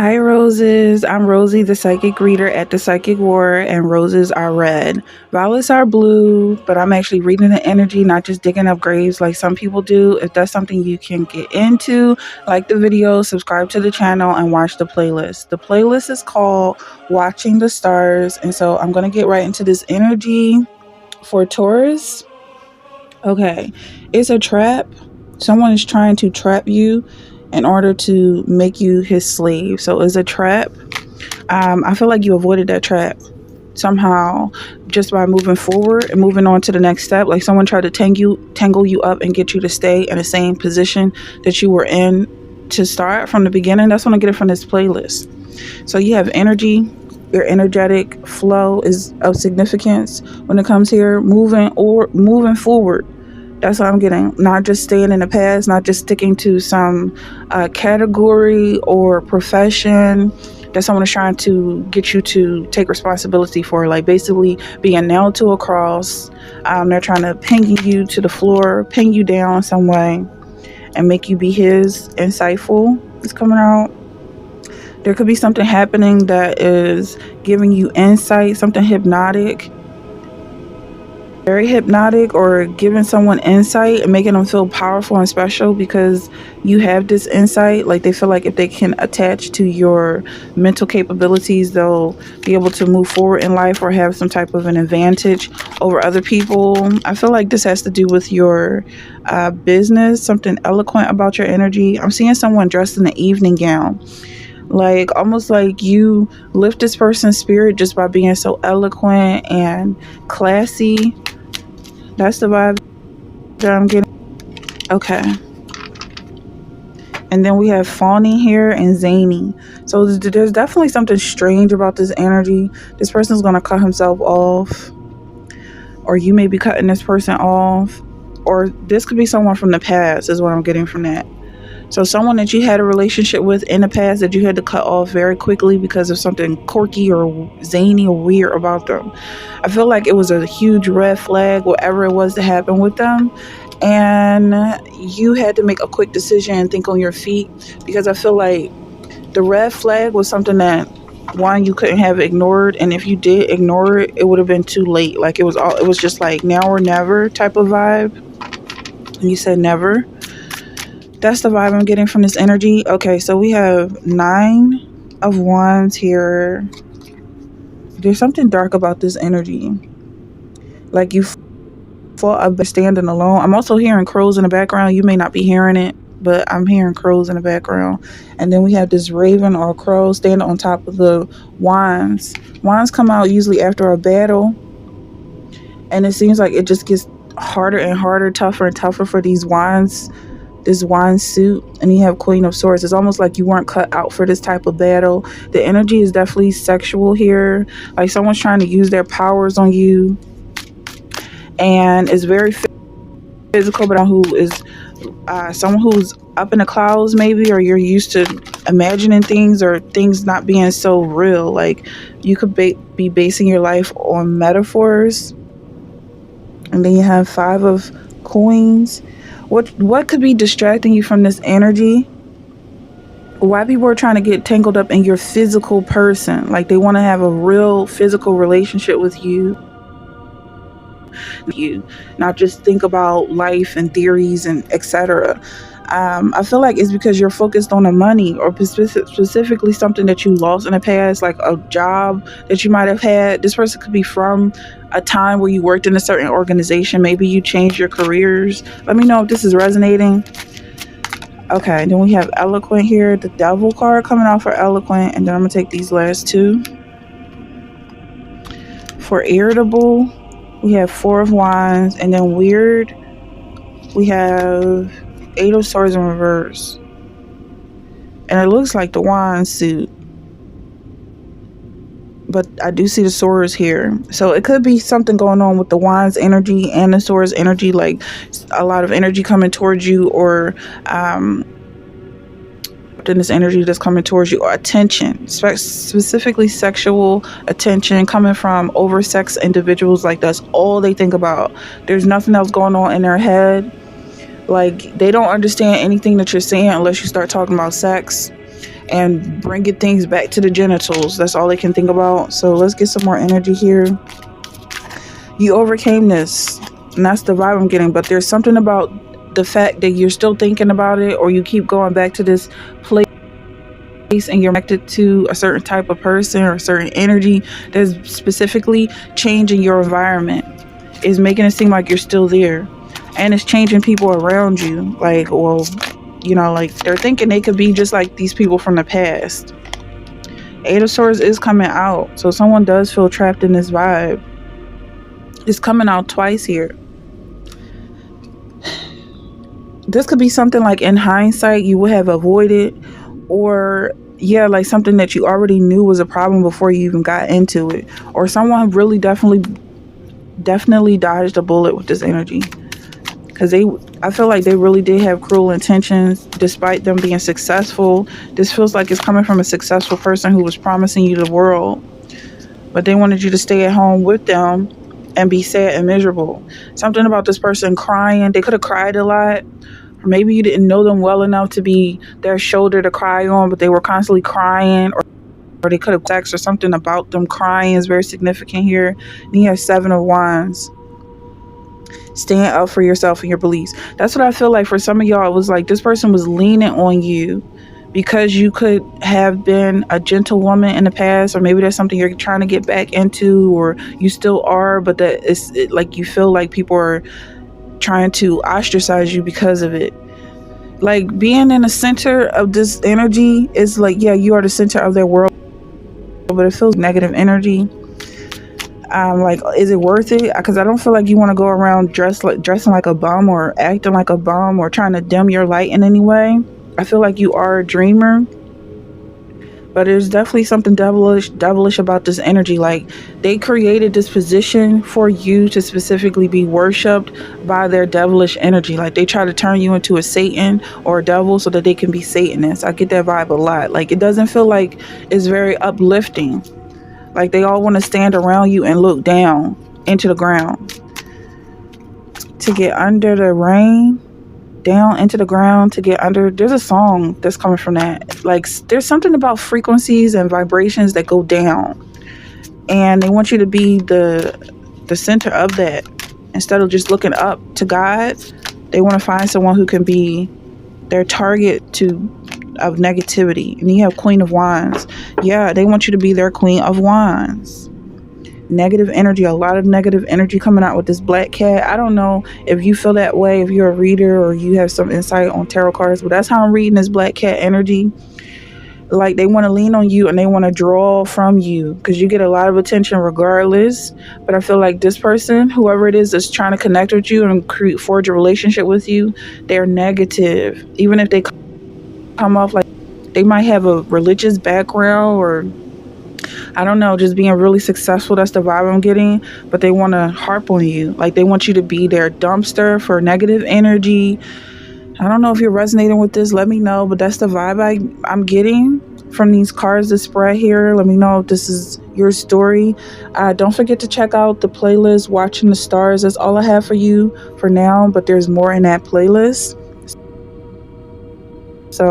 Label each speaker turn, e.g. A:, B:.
A: Hi, Roses. I'm Rosie, the psychic reader at the Psychic War, and roses are red. Violets are blue, but I'm actually reading the energy, not just digging up graves like some people do. If that's something you can get into, like the video, subscribe to the channel, and watch the playlist. The playlist is called Watching the Stars, and so I'm going to get right into this energy for Taurus. Okay, it's a trap. Someone is trying to trap you in order to make you his slave. So it's a trap. I feel like you avoided that trap somehow just by moving forward and moving on to the next step. Like someone tried to tangle you up and get you to stay in the same position that you were in to start from the beginning. That's when I get it from this playlist. So you have energy. Your energetic flow is of significance when it comes here. Moving forward. That's what I'm getting. Not just staying in the past, not just sticking to some category or profession that someone is trying to get you to take responsibility for. Like basically being nailed to a cross. They're trying to pin you to the floor, pin you down some way, and make you be his. Insightful is coming out. There could be something happening that is giving you insight, something hypnotic. Very hypnotic, or giving someone insight and making them feel powerful and special because you have this insight. Like they feel like if they can attach to your mental capabilities, they'll be able to move forward in life or have some type of an advantage over other people. I feel like this has to do with your business, something eloquent about your energy. I'm seeing someone dressed in an evening gown. Like almost like you lift this person's spirit just by being so eloquent and classy. That's the vibe that I'm getting. Okay. And then we have Fawny here and Zany. So there's definitely something strange about this energy. This person's going to cut himself off. Or you may be cutting this person off. Or this could be someone from the past is what I'm getting from that. So someone that you had a relationship with in the past that you had to cut off very quickly because of something quirky or zany or weird about them. I feel like it was a huge red flag, whatever it was that happened with them. And you had to make a quick decision and think on your feet, because I feel like the red flag was something that, one, you couldn't have ignored. And if you did ignore it, it would have been too late. Like it was just like now or never type of vibe. And you said never. That's the vibe I'm getting from this energy. Okay, so we have 9 of Wands here. There's something dark about this energy. Like you fought up standing alone. I'm also hearing crows in the background. You may not be hearing it, but I'm hearing crows in the background. And then we have this raven or crow standing on top of the wands. Wands come out usually after a battle. And it seems like it just gets harder and harder, tougher and tougher for these wands. This wine suit, and you have Queen of Swords. It's almost like you weren't cut out for this type of battle. The energy is definitely sexual here. Like someone's trying to use their powers on you, and it's very physical, but who is someone who's up in the clouds maybe, or you're used to imagining things or things not being so real. Like you could be basing your life on metaphors. And then you have 5 of Coins. What could be distracting you from this energy? Why people are trying to get tangled up in your physical person? Like they want to have a real physical relationship with you. Not just think about life and theories and etc. I feel like it's because you're focused on the money, or specifically something that you lost in the past, like a job that you might have had. This person could be from a time where you worked in a certain organization. Maybe you changed your careers. Let me know if this is resonating. Okay, then we have Eloquent here, the Devil card coming out for Eloquent, and then I'm gonna take these last 2. For Irritable, we have 4 of Wands, and then Weird, we have 8 of Swords in reverse. And it looks like the wand suit, but I do see the swords here. So it could be something going on with the wand's energy and the swords energy, like a lot of energy coming towards you, or then this energy that's coming towards you, or attention, specifically sexual attention coming from oversexed individuals. Like that's all they think about. There's nothing else going on in their head. Like they don't understand anything that you're saying unless you start talking about sex. and bringing things back to the genitals. That's all they can think about. So let's get some more energy here. You overcame this, and that's the vibe I'm getting. But there's something about the fact that you're still thinking about it, or you keep going back to this place and you're connected to a certain type of person or a certain energy that's specifically changing your environment, is making it seem like you're still there, and it's changing people around you. Like, well, like they're thinking they could be just like these people from the past. Eight of Swords is coming out, so someone does feel trapped in this vibe. It's coming out twice here. This could be something like in hindsight you would have avoided, or like something that you already knew was a problem before you even got into it, or someone really definitely dodged a bullet with this energy, because I feel like they really did have cruel intentions despite them being successful. This feels like it's coming from a successful person who was promising you the world, but they wanted you to stay at home with them and be sad and miserable. Something about this person crying. They could have cried a lot, or maybe you didn't know them well enough to be their shoulder to cry on, but they were constantly crying, or they could have sex, or something about them crying is very significant here. And you have 7 of Wands. Stand up for yourself and your beliefs. That's what I feel like for some of y'all. It was like this person was leaning on you because you could have been a gentle woman in the past, or maybe that's something you're trying to get back into, or you still are, but that it's like you feel like people are trying to ostracize you because of it. Like being in the center of this energy is like, yeah, you are the center of their world, but it feels negative energy. Like, is it worth it? Because I don't feel like you want to go around dressing like a bum, or acting like a bum, or trying to dim your light in any way. I feel like you are a dreamer, but there's definitely something devilish about this energy. Like they created this position for you to specifically be worshipped by their devilish energy. Like they try to turn you into a Satan or a devil so that they can be Satanists. I get that vibe a lot. Like it doesn't feel like it's very uplifting. Like they all want to stand around you and look down into the ground. To get under the rain, down into the ground, to get under. There's a song that's coming from that. Like there's something about frequencies and vibrations that go down, and they want you to be the center of that. Instead of just looking up to God, they want to find someone who can be their target of negativity. And you have Queen of Wands. Yeah, they want you to be their Queen of Wands. Negative energy, a lot of negative energy coming out with this black cat. I don't know if you feel that way, if you're a reader or you have some insight on tarot cards, but that's how I'm reading this black cat energy. Like they want to lean on you and they want to draw from you because you get a lot of attention regardless. But I feel like this person, whoever it is that's trying to connect with you and forge a relationship with you, they're negative. Even if they come off like they might have a religious background, or I don't know, just being really successful. That's the vibe I'm getting. But they want to harp on you. Like they want you to be their dumpster for negative energy. I don't know if you're resonating with this. Let me know. But that's the vibe I'm getting from these cards that spread here. Let me know if this is your story. Don't forget to check out the playlist, Watching the Stars. That's all I have for you for now. But there's more in that playlist. So